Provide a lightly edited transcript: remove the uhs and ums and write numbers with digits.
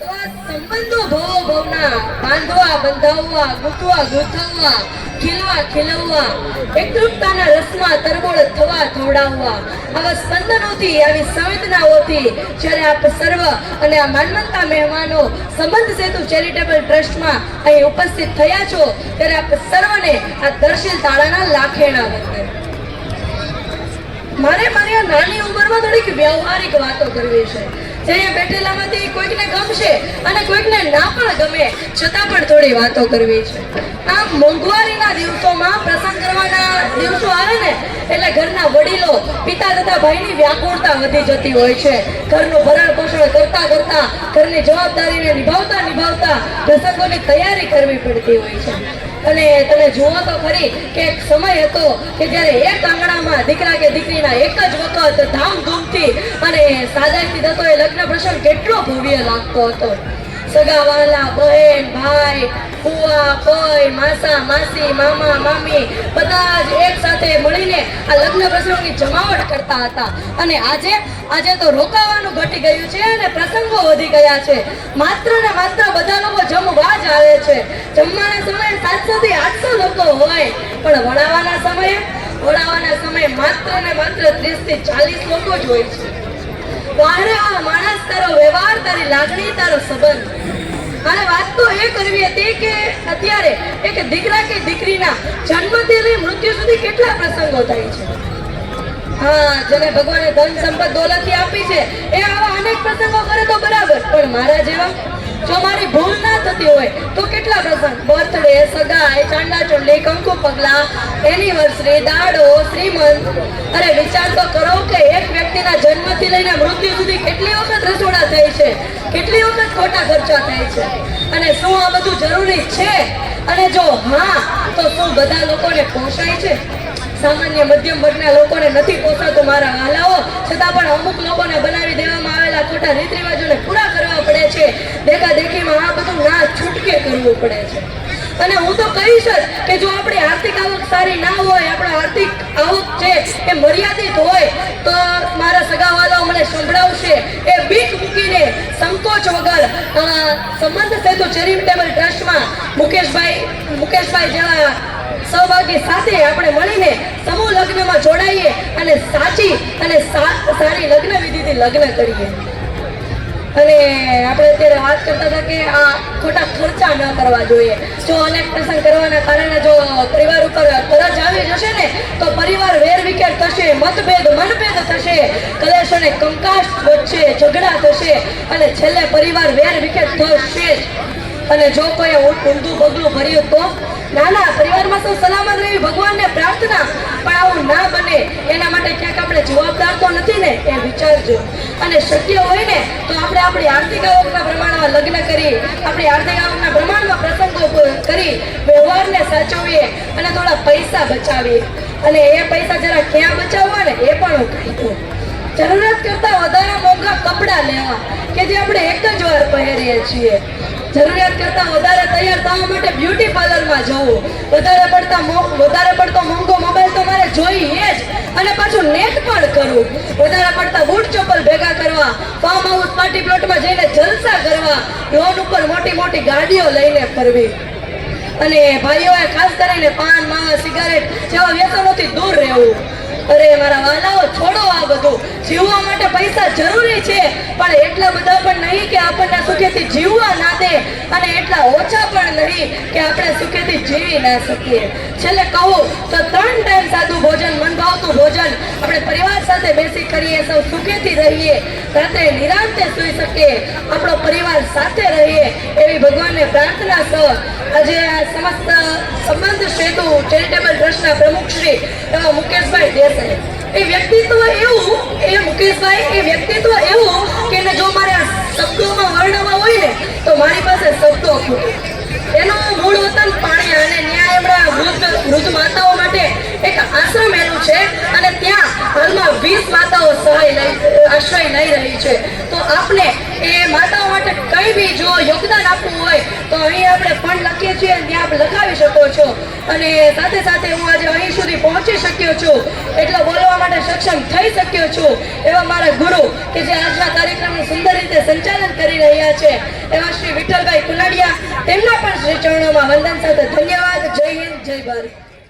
તો આ સંબંધો ભવો ભવના બાંધવા બંધાવવા ગૂંથવા ગૂંથવવા ખીલવા ખીલવવા એકરૂપતાના રસમાં તરબોળ થવા થવડાવવા આવા સ્પંદનોથી આવી સંવેદનાઓથી જ્યારે આપ સર્વ અને આ માનવંતા મહેમાનો સંબંધ સેતુ ચેરિટેબલ ટ્રસ્ટમાં અહીં ઉપસ્થિત થયા છો ત્યારે આપ સર્વને આ દર્શીલ તાળાના લાખેણા વંદન. મારે મારી આ નાની ઉંમરમાં થોડીક વ્યવહારિક વાતો કરવી છે. અહીંયા બેઠેલામાંથી કોઈકને ગમશે અને કોઈકને ના પણ ગમે છતાં પણ થોડી વાતો કરવી છે. આ મોંઘવારીના દિવસોમાં પ્રસંગ કરવાના દિવસો આવે ને એટલે ઘરના વડીલો પિતા તથા ભાઈની વ્યાકુળતા વધી જતી હોય છે. ઘરનું ભરણ પોષણ કરતા કરતા ઘરની જવાબદારીને નિભાવતા નિભાવતા પ્રસંગોની તૈયારી કરવી પડતી હોય છે. અને તમે જુઓ તો ખરી કે એક સમય હતો કે જ્યારે એક આંગણામાં દીકરા કે દીકરીના એક જ વખત ધામધૂમથી અને સાદાઈથી થતો એ લગ્ન પ્રસંગ કેટલો ભવ્ય લાગતો હતો. સગા વાલા બહેન ભાઈ ફુવા ફઈ માસા માસી મામા મામી બધા જ એક સાથે મળીને આ લગ્ન પ્રસંગની જમાવટ કરતા હતા. અને આજે તો રોકાવાનું ઘટી ગયું છે અને પ્રસંગો વધી ગયા છે. માત્ર ને માત્ર બધા લોકો જમવા જ આવે છે. જમવાના સમયે 700 થી 800 લોકો હોય પણ વડાવાના સમયે માત્ર ને માત્ર 30 થી 40 લોકો જ હોય છે. વારે આ માણસ, તારો વ્યવહાર, તારી લાગણી, તારો સંબંધ. અને વાત તો એ કરવી હતી કે અત્યારે એક દીકરા કે દીકરીના જન્મથી લઈ મૃત્યુ સુધી કેટલા પ્રસંગો થાય છે. હા, જેને ભગવાને ધન સંપત્તિ દોલતી આપી છે એ આવા અનેક પ્રસંગો કરે તો બરાબર, પણ મારા જેવા જો મારી ભૂલ ના થતી હોય તો કેટલા પ્રસંગ, બર્થડે, સગાઈ, ચાંડા ચોંડી, કંકુ પગલા, એનિવર્સરી, દાડો, શ્રીમંત. અરે વિચાર તો કરો કે એક વ્યક્તિના જન્મથી લઈને મૃત્યુ સુધી કેટલી વખત રસોડા થાય છે, કેટલી વખત ખોટા ખર્ચા થાય છે. અને શું આ બધું જરૂરી છે? અને જો હા તો શું બધા લોકોને પોસાય છે? સામાન્ય મધ્યમ વર્ગના લોકોને નથી પોસાતું મારા વાલાઓ, છતાં પણ અમુક લોકોને બનાવી દેવામાં આવેલા ખોટા રીત રિવાજોને પૂરા કરવા પડે છે. દેખા દેખીમાં આ બધું ના છૂટકે કરવું પડે છે. અને હું તો કહીશ જ કે જો આપણી આર્થિક આવક સારી ના હોય, આપણા આર્થિક આવક છે એ મર્યાદિત હોય તો મારા સગાવાલાઓ મને સંભળાવશે એ બીક મૂકીને સંકોચ વગર સંબંધ સેતુ ચેરિટેબલ ટ્રસ્ટમાં મુકેશભાઈ જેવા સહભાગી સાથે આપણે મળીને સમૂહ લગ્નમાં જોડાઈએ અને સાચી અને સારી લગ્ન વિધિથી લગ્ન કરીએ. અને આપણે અત્યારે વાત કરતા હતા કે આ ખોટા ખર્ચા ન કરવા જોઈએ. જો અનેક પ્રસંગ કરવાના કારણે જો પરિવાર ઉપર કરજ આવી જશે ને તો પરિવાર વેરવિખેર થશે, મનભેદ થશે, કલેશ અને કંકાસ વચ્ચે ઝઘડા થશે અને છેલ્લે પરિવાર વેરવિખેર થશે જ. અને જો કોઈ ઊંધું પગલું ભર્યું તો નાના પરિવારમાં તો સલામત રહેવી ભગવાનને પ્રાર્થના, પણ આવું ના બને એના માટે ક્યાંક આપણે જવાબદાર તો નથી ને એ વિચારજો. અને શક્ય હોય ને તો આપણે આપણી આર્થિક આવકના પ્રમાણમાં લગ્ન કરી, આપણી આર્થિક આવકના પ્રમાણમાં પ્રસંગો કરી વ્યવહારને સાચવીએ અને થોડા પૈસા બચાવીએ. અને એ પૈસા જરા ક્યાં બચાવવા ને એ પણ હું કહી દઉં. જરૂરત કરતા વધારે મોંઘા કપડાં લેવા કે જે આપણે એક જ વાર પહેરીએ છીએ. જરૂરિયાત કરતા વધારે તૈયાર થવા માટે બ્યુટી પાર્લરમાં જવું, વધારે પડતો મોંઘો મોબાઈલ તો મારે જોઈએ જ અને પાછું નેટ પણ કરવું, વધારે પડતા બૂટ ચપ્પલ ભેગા કરવા, ફાર્મ હાઉસ પાર્ટી પ્લોટમાં જઈને જલસા કરવા, લોન ઉપર મોટી મોટી ગાડીઓ લઈને ફરવી. અને ભાઈઓએ ખાસ કરીને પાન, માવા, સિગારેટ જેવા વ્યસનોથી દૂર રહેવું. અરે મારા વાલાઓ, છોડો આ બધું. જીવવા માટે પૈસા જરૂરી છે, પણ એટલા બધા પણ નહીં કે આપણને સુખેથી જીવવા ના દે અને એટલા ઓછા પણ નહીં કે આપણે સુખેથી જીવી ના શકીએ. છેલ્લે કહું તો 3 ટાઈમ સાદું ભોજન, મન ભાવતું ભોજન આપણે પરિવાર સાથે બેસી કરીએ, સૌ સુખેથી રહીએ, રાત્રે નિરાંતે સૂઈ શકીએ, આપણો પરિવાર સાથે રહીએ એવી ભગવાનને પ્રાર્થના સહ આજે આ સમસ્ત સંબંધ સેતુ ચેરિટેબલ ટ્રસ્ટના પ્રમુખ શ્રી એવા મુકેશભાઈ દેસાઈ, એ વ્યક્તિત્વ એવું કે જો મારે આ શબ્દોમાં વર્ણવવા હોય ને તો મારી પાસે શબ્દો ખૂટે. એનું મૂળ વતન પાણી અને ન્યાય એમના વૃદ્ધ માતાઓ માટે એક આશ્રમ એનું છે અને ત્યાં હાલમાં 20 માતાઓ આશ્રય લઈ રહી છે. તો આપણે એ માતાઓ માટે કંઈ બી જો યોગદાન આપવું હોય તો અહીં આપણે ફંડ લખીએ છે ત્યાં આપ લખાવી શકો છો. અને સાથે સાથે હું આજે અહીં સુધી પહોંચી શક્યો છું, એટલો બોલવા માટે સક્ષમ થઈ શક્યો છું એવા મારા ગુરુ કે જે આજના કાર્યક્રમનું સુંદર રીતે સંચાલન કરી રહ્યા છે એવા શ્રી વિઠ્ઠલભાઈ કુલાડિયા, તેમના પણ શ્રી ચરણોમાં વંદન સાથે ધન્યવાદ. જય હિન્દ, જય ભારત.